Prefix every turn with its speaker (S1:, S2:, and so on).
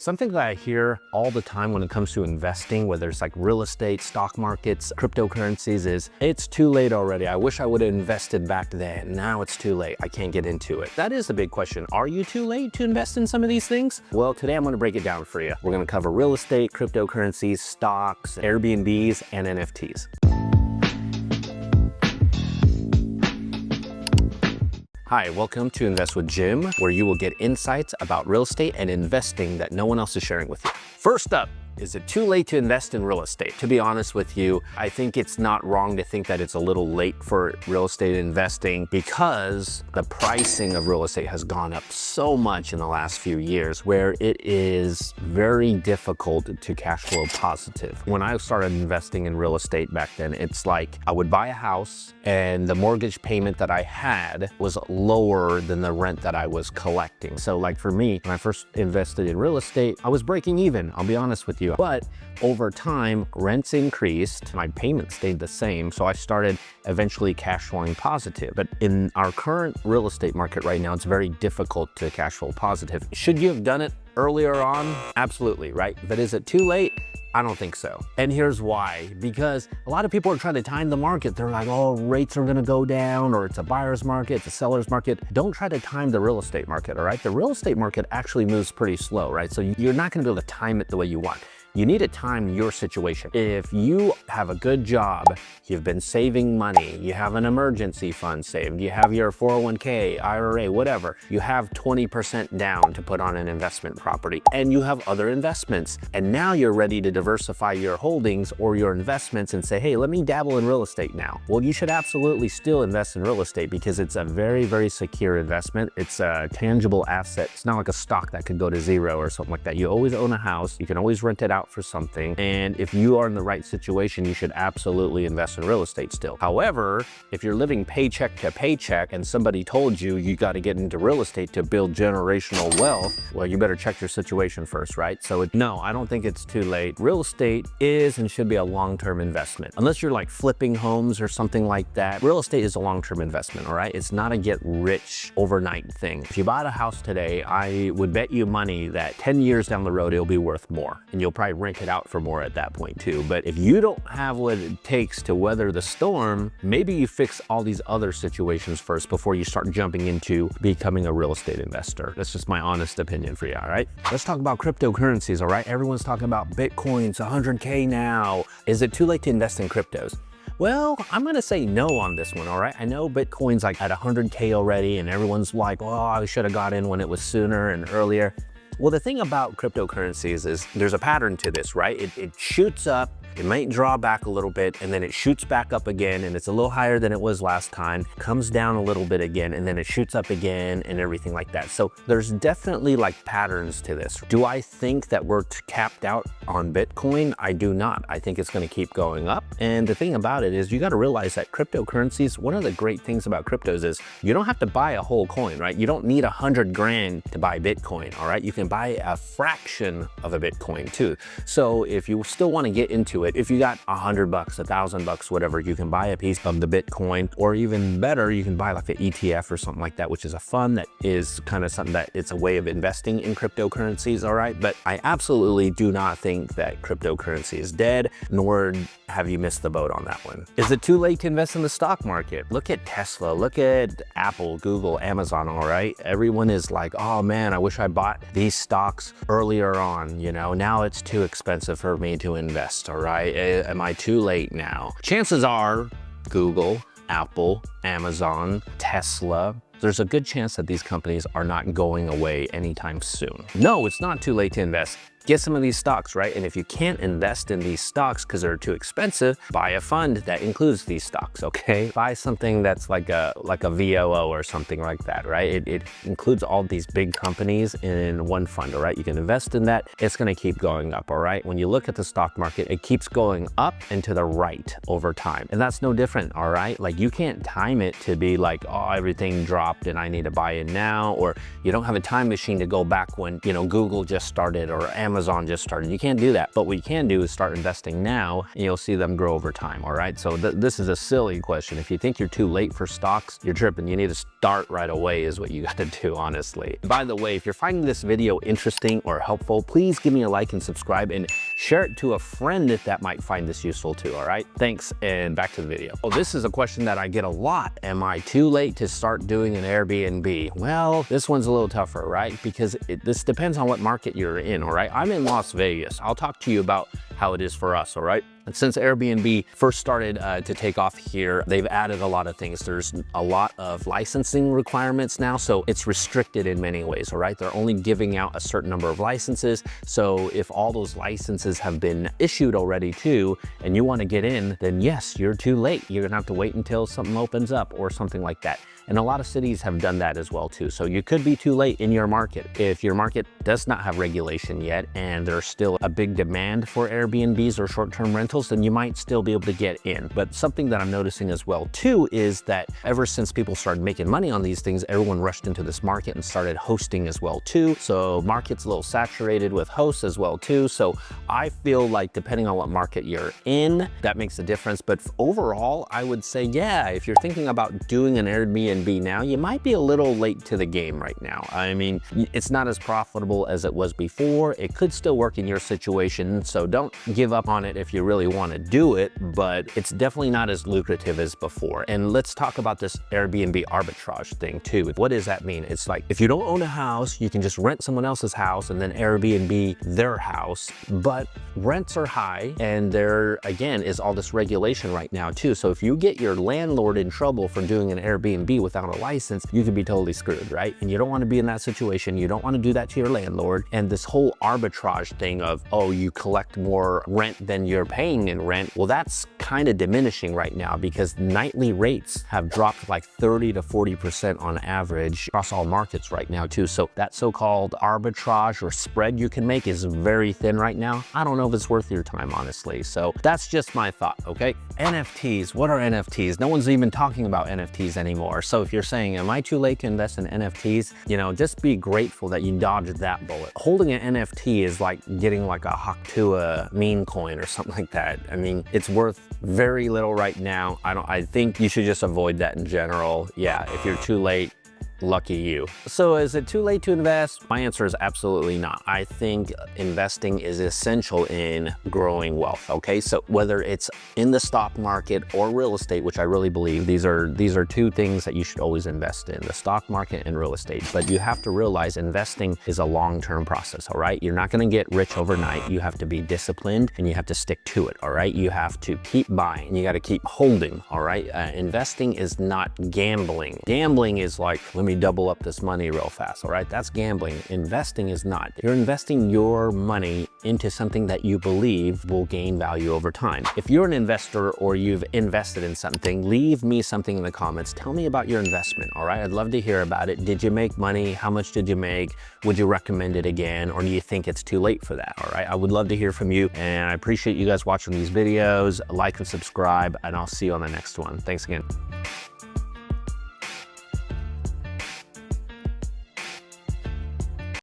S1: Something that I hear all the time when it comes to investing, whether it's like real estate, stock markets, cryptocurrencies, is it's too late already. I wish I would have invested back then. Now it's too late. I can't get into it. That is a big question. Are you too late to invest in some of these things? Well, today I'm going to break it down for you. We're going to cover real estate, cryptocurrencies, stocks, Airbnbs, and NFTs. Hi, welcome to Invest with Jim, where you will get insights about real estate and investing that no one else is sharing with you. First up, is it too late to invest in real estate? To be honest with you, I think it's not wrong to think that it's a little late for real estate investing because the pricing of real estate has gone up so much in the last few years where it is very difficult to cash flow positive. When I started investing in real estate back then, it's like I would buy a house and the mortgage payment that I had was lower than the rent that I was collecting. So like for me, when I first invested in real estate, I was breaking even, I'll be honest with you. But over time, rents increased, my payments stayed the same, so I started eventually cash flowing positive. But in our current real estate market right now, it's very difficult to cash flow positive. Should you have done it earlier on? Absolutely, right? But is it too late? I don't think so. And here's why. Because a lot of people are trying to time the market. They're like, oh, rates are gonna go down, or it's a buyer's market, it's a seller's market. Don't try to time the real estate market, all right? The real estate market actually moves pretty slow, right? So you're not gonna be able to time it the way you want. You need to time your situation. If you have a good job, you've been saving money, you have an emergency fund saved, you have your 401k, IRA, whatever, you have 20% down to put on an investment property, and you have other investments, and now you're ready to diversify your holdings or your investments and say, hey, let me dabble in real estate now. Well, you should absolutely still invest in real estate because it's a very, very secure investment. It's a tangible asset. It's not like a stock that could go to zero or something like that. You always own a house. You can always rent it out for something, and if you are in the right situation, you should absolutely invest in real estate still. However, if you're living paycheck to paycheck and somebody told you you got to get into real estate to build generational wealth, well, you better check your situation first, right? So no, I don't think it's too late. Real estate is and should be a long-term investment. Unless you're like flipping homes or something like that, real estate is a long-term investment, all right? It's not a get rich overnight thing. If you bought a house today, I would bet you money that 10 years down the road, it'll be worth more, and you'll probably rent it out for more at that point too. But if you don't have what it takes to weather the storm, maybe you fix all these other situations first before you start jumping into becoming a real estate investor. That's just my honest opinion for you, all right? Let's talk about cryptocurrencies, all right? Everyone's talking about Bitcoin's 100K now. Is it too late to invest in cryptos? Well, I'm gonna say no on this one, all right? I know Bitcoin's like at 100K already and everyone's like, oh, I should have got in when it was sooner and earlier. Well, the thing about cryptocurrencies is there's a pattern to this, right? It shoots up, it might draw back a little bit, and then it shoots back up again, and it's a little higher than it was last time, comes down a little bit again, and then it shoots up again, and everything like that. So there's definitely like patterns to this. Do I think that we're capped out on Bitcoin? I do not. I think it's gonna keep going up. And the thing about it is you gotta realize that cryptocurrencies, one of the great things about cryptos is you don't have to buy a whole coin, right? You don't need 100 grand to buy Bitcoin, all right? You can buy a fraction of a Bitcoin too. So if you still wanna get into it, if you got $100, $1,000, whatever, you can buy a piece of the Bitcoin, or even better, you can buy like an ETF or something like that, which is a fund that is kind of something that it's a way of investing in cryptocurrencies, all right? But I absolutely do not think that cryptocurrency is dead, nor have you missed the boat on that one. Is it too late to invest in the stock market? Look at Tesla, look at Apple, Google, Amazon, all right? Everyone is like, oh man, I wish I bought these stocks earlier on, you know, now it's too expensive for me to invest, all right? Am I too late now? Chances are Google, Apple, Amazon, Tesla, there's a good chance that these companies are not going away anytime soon. No, it's not too late to invest. Get some of these stocks, right? And if you can't invest in these stocks because they're too expensive, buy a fund that includes these stocks, okay? Buy something that's like a VOO or something like that, right? It includes all these big companies in one fund, all right? You can invest in that. It's gonna keep going up, all right? When you look at the stock market, it keeps going up and to the right over time. And that's no different, all right? Like you can't time it to be like, oh, everything dropped and I need to buy in now, or you don't have a time machine to go back when, you know, Google just started or Amazon Amazon just started. You can't do that. But what you can do is start investing now, and you'll see them grow over time, all right? So this is a silly question. If you think you're too late for stocks, you're tripping. You need to start right away is what you got to do, honestly. By the way, if you're finding this video interesting or helpful, please give me a like and subscribe and share it to a friend if that might find this useful too, all right? Thanks, and back to the video. Oh, this is a question that I get a lot. Am I too late to start doing an Airbnb? Well, this one's a little tougher, right? Because this depends on what market you're in, all right? I'm in Las Vegas. I'll talk to you about how it is for us, all right? And since Airbnb first started to take off here, they've added a lot of things. There's a lot of licensing requirements now, so it's restricted in many ways, all right? They're only giving out a certain number of licenses. So if all those licenses have been issued already too, and you want to get in, then yes, you're too late. You're gonna have to wait until something opens up or something like that. And a lot of cities have done that as well too. So you could be too late in your market. If your market does not have regulation yet and there's still a big demand for Airbnbs or short-term rentals, then you might still be able to get in. But something that I'm noticing as well too is that ever since people started making money on these things, everyone rushed into this market and started hosting as well too. So market's a little saturated with hosts as well too. So I feel like depending on what market you're in, that makes a difference. But overall, I would say, yeah, if you're thinking about doing an Airbnb now, you might be a little late to the game right now. I mean, it's not as profitable as it was before. It could still work in your situation, so don't give up on it if you really want to do it, but it's definitely not as lucrative as before. And let's talk about this Airbnb arbitrage thing too. What does that mean? It's like, if you don't own a house, you can just rent someone else's house and then Airbnb their house, but rents are high, and there, again, is all this regulation right now too. So if you get your landlord in trouble for doing an Airbnb without a license, you could be totally screwed, right? And you don't want to be in that situation. You don't want to do that to your landlord. And this whole arbitrage thing of, oh, you collect more rent than you're paying in rent, well, that's kind of diminishing right now because nightly rates have dropped like 30 to 40% on average across all markets right now too. So that so-called arbitrage or spread you can make is very thin right now. I don't know if it's worth your time, honestly. So that's just my thought, okay? NFTs, what are NFTs? No one's even talking about NFTs anymore. So if you're saying, am I too late to invest in NFTs? You know, just be grateful that you dodged that bullet. Holding an NFT is like getting like a Haktua meme coin or something like that. I mean, it's worth very little right now. I think you should just avoid that in general. Yeah, if you're too late, lucky you. So is it too late to invest? My answer is absolutely not. I think investing is essential in growing wealth, okay? So whether it's in the stock market or real estate, which I really believe, these are two things that you should always invest in, the stock market and real estate. But you have to realize investing is a long-term process, all right? You're not gonna get rich overnight. You have to be disciplined and you have to stick to it, all right? You have to keep buying, you gotta keep holding, all right? Investing is not gambling. Gambling is like, let me double up this money real fast, all right? That's gambling. Investing is not. You're investing your money into something that you believe will gain value over time. If you're an investor or you've invested in something, leave me something in the comments. Tell me about your investment, all right? I'd love to hear about it. Did you make money? How much did you make? Would you recommend it again? Or do you think it's too late for that, all right? I would love to hear from you, and I appreciate you guys watching these videos. Like and subscribe, and I'll see you on the next one. Thanks again.